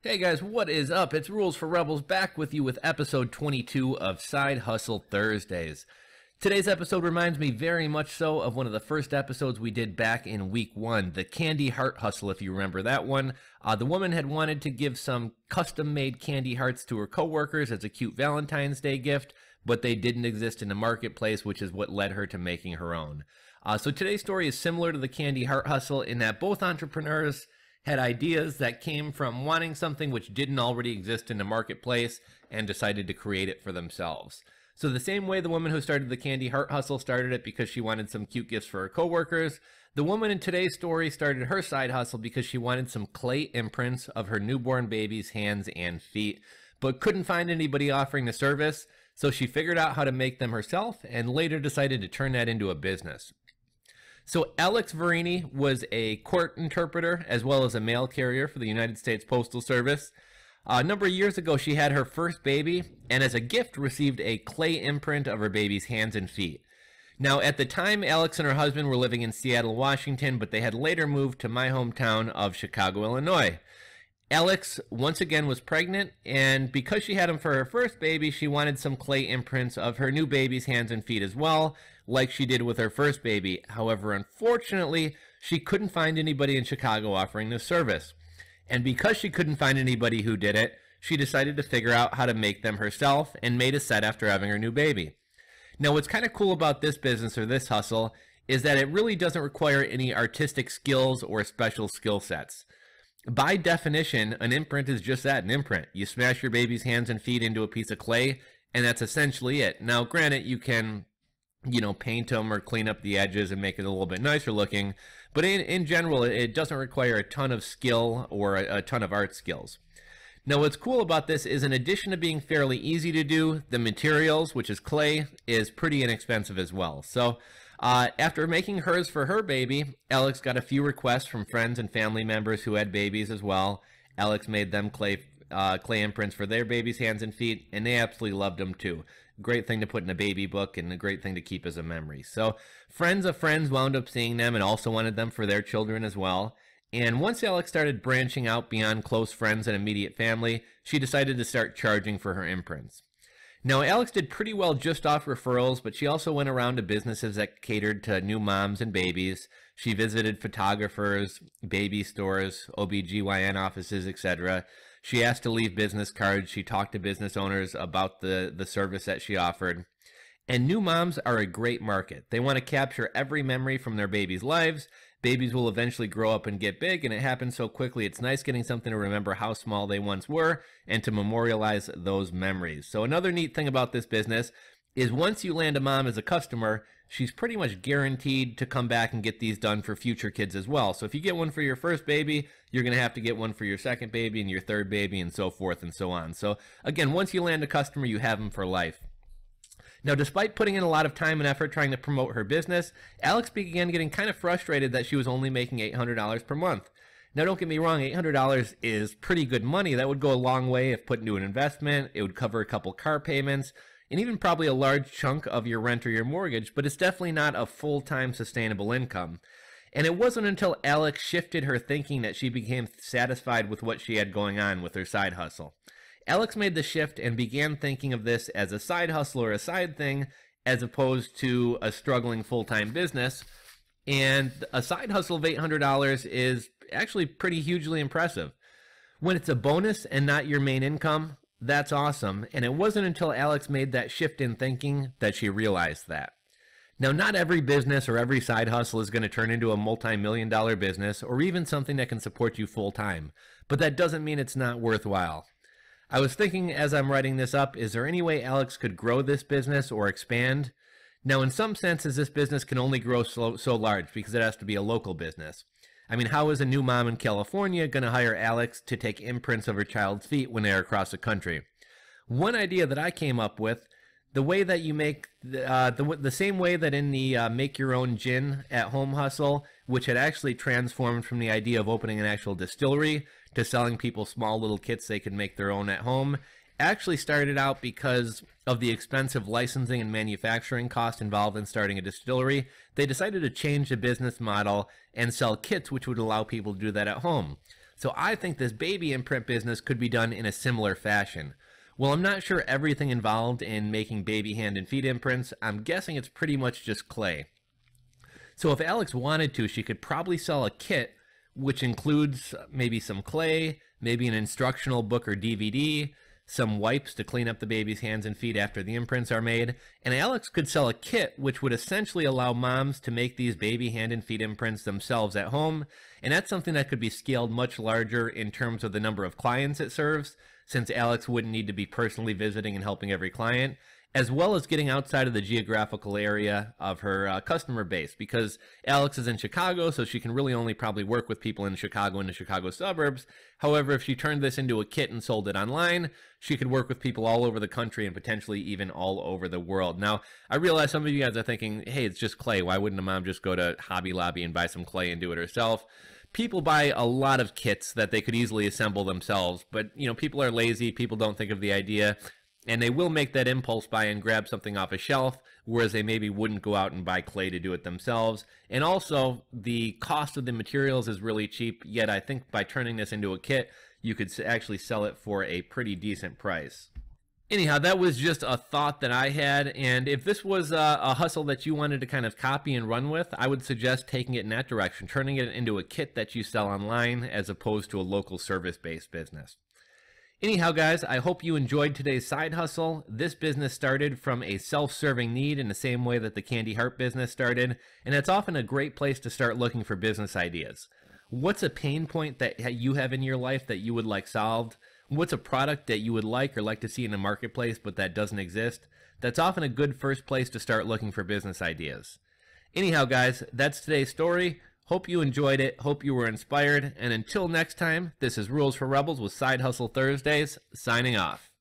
Hey guys, what is up? It's Rules for Rebels back with you with episode 22 of Side Hustle Thursdays. Today's episode reminds me very much so of one of the first episodes we did back in week 1, the candy heart hustle, if you remember that one. The woman had wanted to give some custom-made candy hearts to her coworkers as a cute Valentine's Day gift, but they didn't exist in the marketplace, which is what led her to making her own. So today's story is similar to the candy heart hustle in that both entrepreneurs had ideas that came from wanting something which didn't already exist in the marketplace and decided to create it for themselves. So the same way the woman who started the candy heart hustle started it because she wanted some cute gifts for her coworkers, the woman in today's story started her side hustle because she wanted some clay imprints of her newborn baby's hands and feet, but couldn't find anybody offering the service, so she figured out how to make them herself and later decided to turn that into a business. So Alex Verini was a court interpreter as well as a mail carrier for the United States Postal Service. A number of years ago, she had her first baby and as a gift received a clay imprint of her baby's hands and feet. Now, at the time, Alex and her husband were living in Seattle, Washington, but they had later moved to my hometown of Chicago, Illinois. Alex, once again, was pregnant, and because she had him for her first baby, she wanted some clay imprints of her new baby's hands and feet as well, like she did with her first baby. However, unfortunately, she couldn't find anybody in Chicago offering this service. And because she couldn't find anybody who did it, she decided to figure out how to make them herself and made a set after having her new baby. Now, what's kind of cool about this business or this hustle is that it really doesn't require any artistic skills or special skill sets. By definition, an imprint is just that, an imprint. You smash your baby's hands and feet into a piece of clay, and that's essentially it. Now, granted, you can, paint them or clean up the edges and make it a little bit nicer looking, but in general, it doesn't require a ton of skill or a ton of art skills. Now, what's cool about this is in addition to being fairly easy to do, the materials, which is clay, is pretty inexpensive as well. So, after making hers for her baby, Alex got a few requests from friends and family members who had babies as well. Alex made them clay imprints for their baby's hands and feet, and they absolutely loved them too. Great thing to put in a baby book and a great thing to keep as a memory. So friends of friends wound up seeing them and also wanted them for their children as well. And once Alex started branching out beyond close friends and immediate family, she decided to start charging for her imprints. Now, Alex did pretty well just off referrals, but she also went around to businesses that catered to new moms and babies. She visited photographers, baby stores, OBGYN offices, etc. She asked to leave business cards. She talked to business owners about the service that she offered. And new moms are a great market. They want to capture every memory from their babies' lives. Babies will eventually grow up and get big, and it happens so quickly. It's nice getting something to remember how small they once were and to memorialize those memories. So another neat thing about this business is once you land a mom as a customer, she's pretty much guaranteed to come back and get these done for future kids as well. So if you get one for your first baby, you're going to have to get one for your second baby and your third baby and so forth and so on. So again, once you land a customer, you have them for life. Now, despite putting in a lot of time and effort trying to promote her business, Alex began getting kind of frustrated that she was only making $800 per month. Now, don't get me wrong, $800 is pretty good money. That would go a long way if put into an investment. It would cover a couple car payments and even probably a large chunk of your rent or your mortgage, but it's definitely not a full-time sustainable income. And it wasn't until Alex shifted her thinking that she became satisfied with what she had going on with her side hustle. Alex made the shift and began thinking of this as a side hustle or a side thing as opposed to a struggling full-time business. And a side hustle of $800 is actually pretty hugely impressive. When it's a bonus and not your main income, that's awesome. And it wasn't until Alex made that shift in thinking that she realized that. Now, not every business or every side hustle is going to turn into a multi-million-dollar business or even something that can support you full-time. But that doesn't mean it's not worthwhile. I was thinking as I'm writing this up, is there any way Alex could grow this business or expand? Now, in some senses, this business can only grow so large because it has to be a local business. I mean, how is a new mom in California going to hire Alex to take imprints of her child's feet when they're across the country? One idea that I came up with, the way that you make, the same way that in the make your own gin at home hustle, which had actually transformed from the idea of opening an actual distillery to selling people small little kits they could make their own at home, actually started out because of the expensive licensing and manufacturing cost involved in starting a distillery. They decided to change the business model and sell kits which would allow people to do that at home. So I think this baby imprint business could be done in a similar fashion. Well, I'm not sure everything involved in making baby hand and feet imprints. I'm guessing it's pretty much just clay. So if Alex wanted to, she could probably sell a kit which includes maybe some clay, maybe an instructional book or DVD, some wipes to clean up the baby's hands and feet after the imprints are made, and Alex could sell a kit which would essentially allow moms to make these baby hand and feet imprints themselves at home, and that's something that could be scaled much larger in terms of the number of clients it serves, since Alex wouldn't need to be personally visiting and helping every client, as well as getting outside of the geographical area of her customer base, because Alex is in Chicago, so she can really only probably work with people in Chicago and the Chicago suburbs. However, if she turned this into a kit and sold it online, she could work with people all over the country and potentially even all over the world. Now, I realize some of you guys are thinking, hey, it's just clay. Why wouldn't a mom just go to Hobby Lobby and buy some clay and do it herself? People buy a lot of kits that they could easily assemble themselves, but people are lazy, people don't think of the idea, and they will make that impulse buy and grab something off a shelf, whereas they maybe wouldn't go out and buy clay to do it themselves. And also, the cost of the materials is really cheap, yet I think by turning this into a kit, you could actually sell it for a pretty decent price. Anyhow, that was just a thought that I had, and if this was a hustle that you wanted to kind of copy and run with, I would suggest taking it in that direction, turning it into a kit that you sell online as opposed to a local service-based business. Anyhow, guys, I hope you enjoyed today's side hustle. This business started from a self-serving need in the same way that the Candy Heart business started, and it's often a great place to start looking for business ideas. What's a pain point that you have in your life that you would like solved? What's a product that you would like or like to see in the marketplace but that doesn't exist? That's often a good first place to start looking for business ideas. Anyhow, guys, that's today's story. Hope you enjoyed it. Hope you were inspired. And until next time, this is Rules for Rebels with Side Hustle Thursdays, signing off.